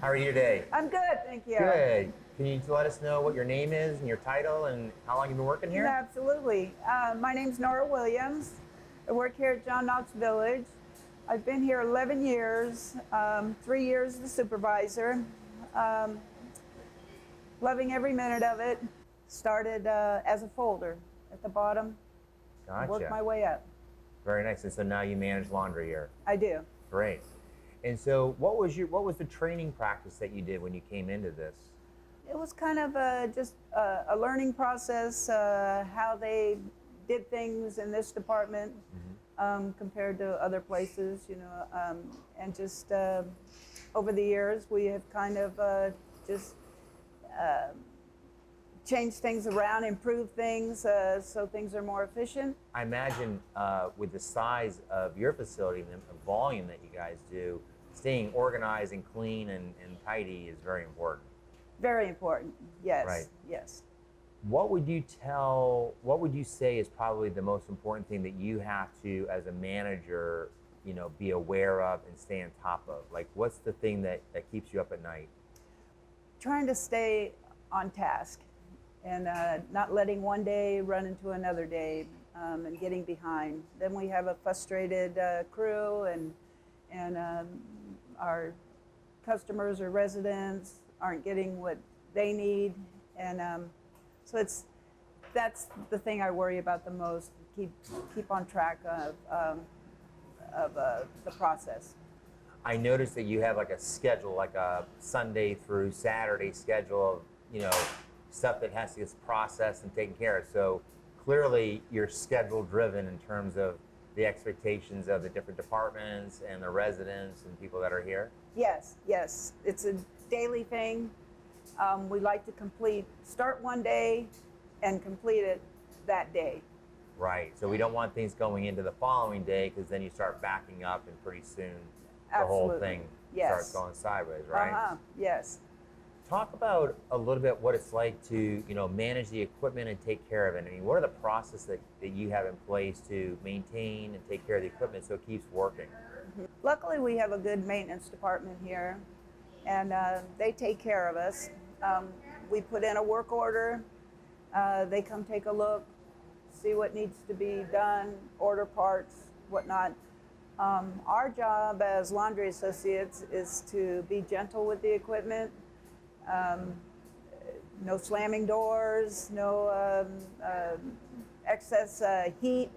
How are you today? I'm good, thank you. Good. Can you let us know what your name is and your title and how long you've been working here? Absolutely. My name's Nora Williams. I work here at John Knox Village. I've been here 11 years, 3 years as a supervisor. Loving every minute of it. Started as a folder at the bottom. Gotcha. Worked my way up. Very nice. And so now you manage laundry here. I do. Great. And so what was the training practice that you did when you came into this? It was kind of just a learning process, how they did things in this department compared to other places, and just over the years we have kind of just changed things around, improved things so things are more efficient. I imagine with the size of your facility and the volume that you guys do, staying organized and clean and tidy is very important. Very important, yes. Right. Yes. What would you say is probably the most important thing that you have to, as a manager, be aware of and stay on top of? Like, what's the thing that keeps you up at night? Trying to stay on task and not letting one day run into another day and getting behind. Then we have a frustrated crew and our customers or residents aren't getting what they need, and so that's the thing I worry about the most. Keep on track of the process. I noticed that you have like a schedule, like a Sunday through Saturday schedule of stuff that has to get processed and taken care of. So clearly you're schedule driven in terms of the expectations of the different departments and the residents and people that are here. Yes, it's a daily thing. We like to start one day and complete it that day. Right, so we don't want things going into the following day, because then you start backing up and pretty soon the Absolutely. whole thing starts going sideways, right? Yes. Talk about a little bit what it's like to manage the equipment and take care of it. I mean, what are the processes that you have in place to maintain and take care of the equipment so it keeps working? Luckily, we have a good maintenance department here, and they take care of us. We put in a work order. They come take a look, see what needs to be done, order parts, whatnot. Our job as laundry associates is to be gentle with the equipment. No slamming doors, no excess heat.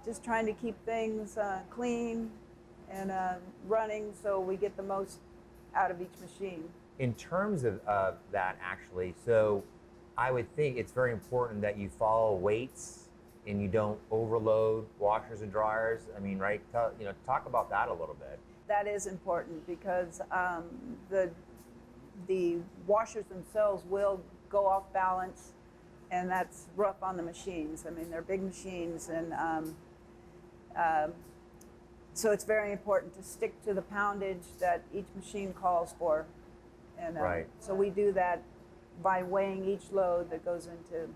Just trying to keep things clean and running so we get the most out of each machine. In terms of that, actually, so I would think it's very important that you follow weights and you don't overload washers and dryers. I mean, right? Talk about that a little bit. That is important because the washers themselves will go off balance, and that's rough on the machines. I mean, they're big machines, and so it's very important to stick to the poundage that each machine calls for. And right. So we do that by weighing each load that goes into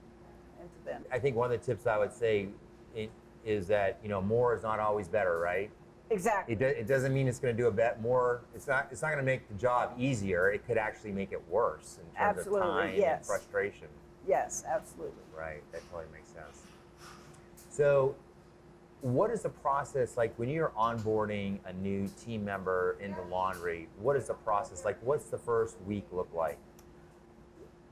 them. I think one of the tips I would say is that more is not always better, right? Exactly. It doesn't mean it's going to do a bit more. It's not going to make the job easier. It could actually make it worse in terms Absolutely, of time yes. and frustration. Yes, absolutely. Right. That totally makes sense. So, what is the process like when you're onboarding a new team member into laundry? What is the process like? What's the first week look like?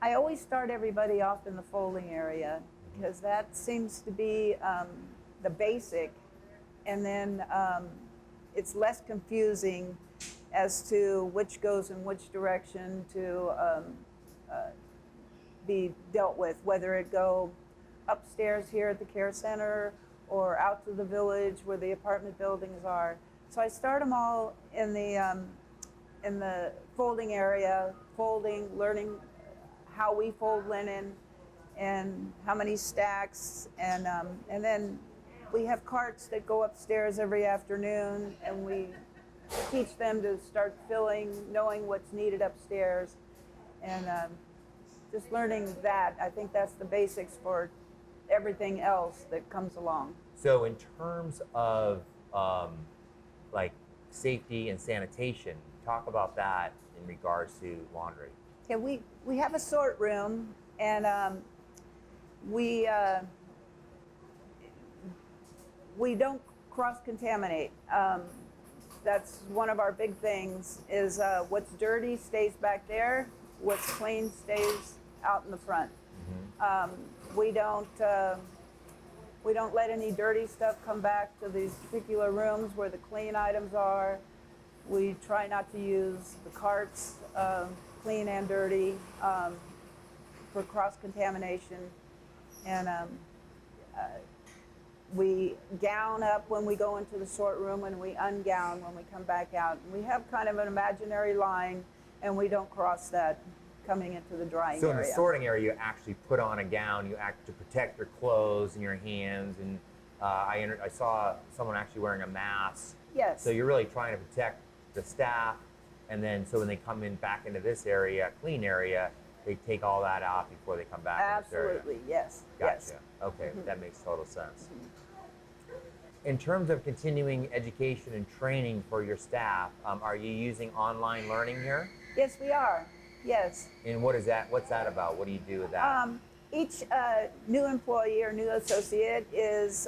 I always start everybody off in the folding area because that seems to be the basic, and then it's less confusing as to which goes in which direction to be dealt with, whether it go upstairs here at the care center or out to the village where the apartment buildings are. So I start them all in the folding area, learning how we fold linen and how many stacks, and then we have carts that go upstairs every afternoon, and we teach them to start filling, knowing what's needed upstairs, and just learning that. I think that's the basics for everything else that comes along. So in terms of like safety and sanitation. Talk about that in regards to laundry. Yeah, we have a sort room, and we don't cross-contaminate. That's one of our big things is what's dirty stays back there, what's clean stays out in the front. We don't let any dirty stuff come back to these particular rooms where the clean items are. We try not to use the carts, clean and dirty, for cross-contamination. And we gown up when we go into the sort room, and we ungown when we come back out. And we have kind of an imaginary line, and we don't cross that coming into the drying So area. in the sorting area, you actually put on a gown, you act to protect your clothes and your hands, and I saw someone actually wearing a mask. Yes. So you're really trying to protect the staff, and then so when they come in back into this area, clean area, they take all that out before they come back in this area. Absolutely, yes. Gotcha. Yes. Okay, that makes total sense. In terms of continuing education and training for your staff, are you using online learning here? Yes, we are. Yes. And what is that? What's that about? What do you do with that? Each new employee or new associate is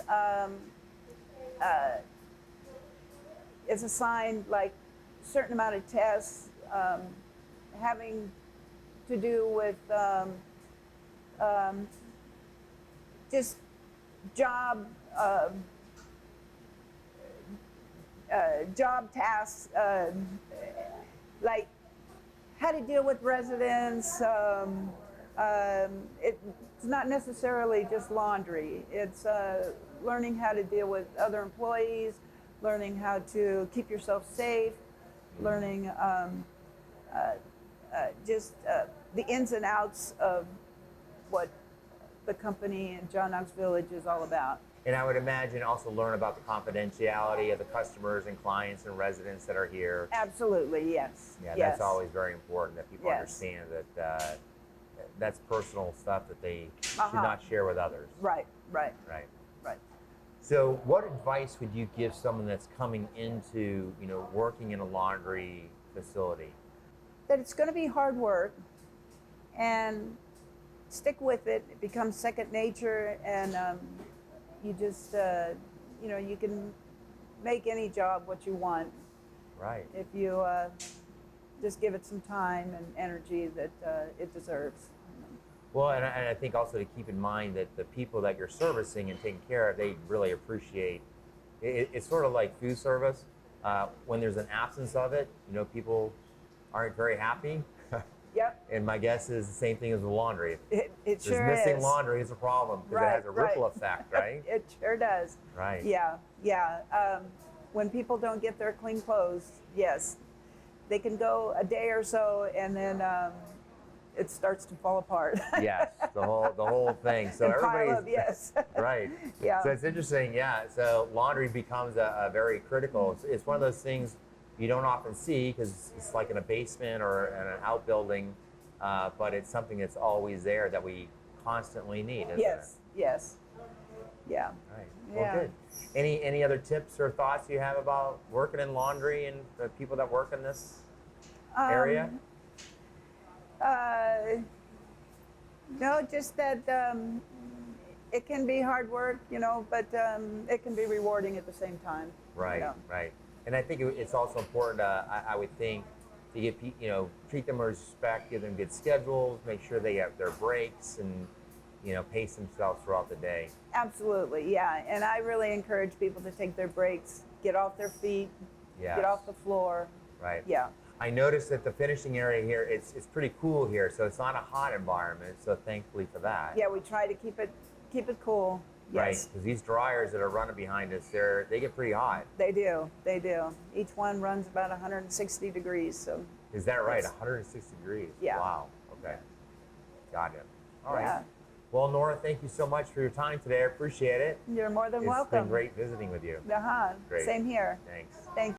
assigned like a certain amount of tests having to do with just job tasks, like how to deal with residents. It's not necessarily just laundry. It's learning how to deal with other employees, learning how to keep yourself safe, learning just the ins and outs of what the company in John Knox Village is all about. And I would imagine also learn about the confidentiality of the customers and clients and residents that are here. Absolutely, yes. Yeah, yes. that's always very important that people Yes. understand that that's personal stuff that they should Uh-huh. not share with others. Right, right, Right. right. So, what advice would you give someone that's coming into, working in a laundry facility? That it's going to be hard work, and stick with it. It becomes second nature, and you just, you can make any job what you want Right. if you just give it some time and energy that it deserves. Well, and I think also to keep in mind that the people that you're servicing and taking care of, they really appreciate it. It's sort of like food service. When there's an absence of it, people aren't very happy. Yep. And my guess is the same thing as the laundry. It There's sure missing is. laundry is a problem because Right, it has a right. ripple effect, right? It sure does. Right. Yeah, yeah. When people don't get their clean clothes, yes, they can go a day or so, and then it starts to fall apart. Yes, the whole thing. So And pile everybody's up, yes. right. Yeah. So it's interesting. Yeah. So laundry becomes a very critical. It's one of those things you don't often see because it's like in a basement or in an outbuilding, but it's something that's always there that we constantly need. Isn't Yes, yes. Yeah. It? Right. Yeah. Well, good. Any other tips or thoughts you have about working in laundry and the people that work in this area? No, just that it can be hard work, but it can be rewarding at the same time. Right, right. And I think it's also important, I would think, to give treat them with respect, give them good schedules, make sure they have their breaks, and pace themselves throughout the day. Absolutely, yeah. And I really encourage people to take their breaks, get off their feet, Yes. get off the floor. Right. Yeah. I noticed that the finishing area here, it's pretty cool here, so it's not a hot environment. So thankfully for that. Yeah, we try to keep it cool. Right. Yes. Because these dryers that are running behind us, they get pretty hot. They do. They do. Each one runs about 160 degrees. So. Is that right? Yes. 160 degrees. Yeah. Wow. Okay. Got it. All right. Yeah. Well, Nora, thank you so much for your time today. I appreciate it. You're more than It's welcome. been great visiting with you. Uh-huh. Great. Same here. Thanks. Thank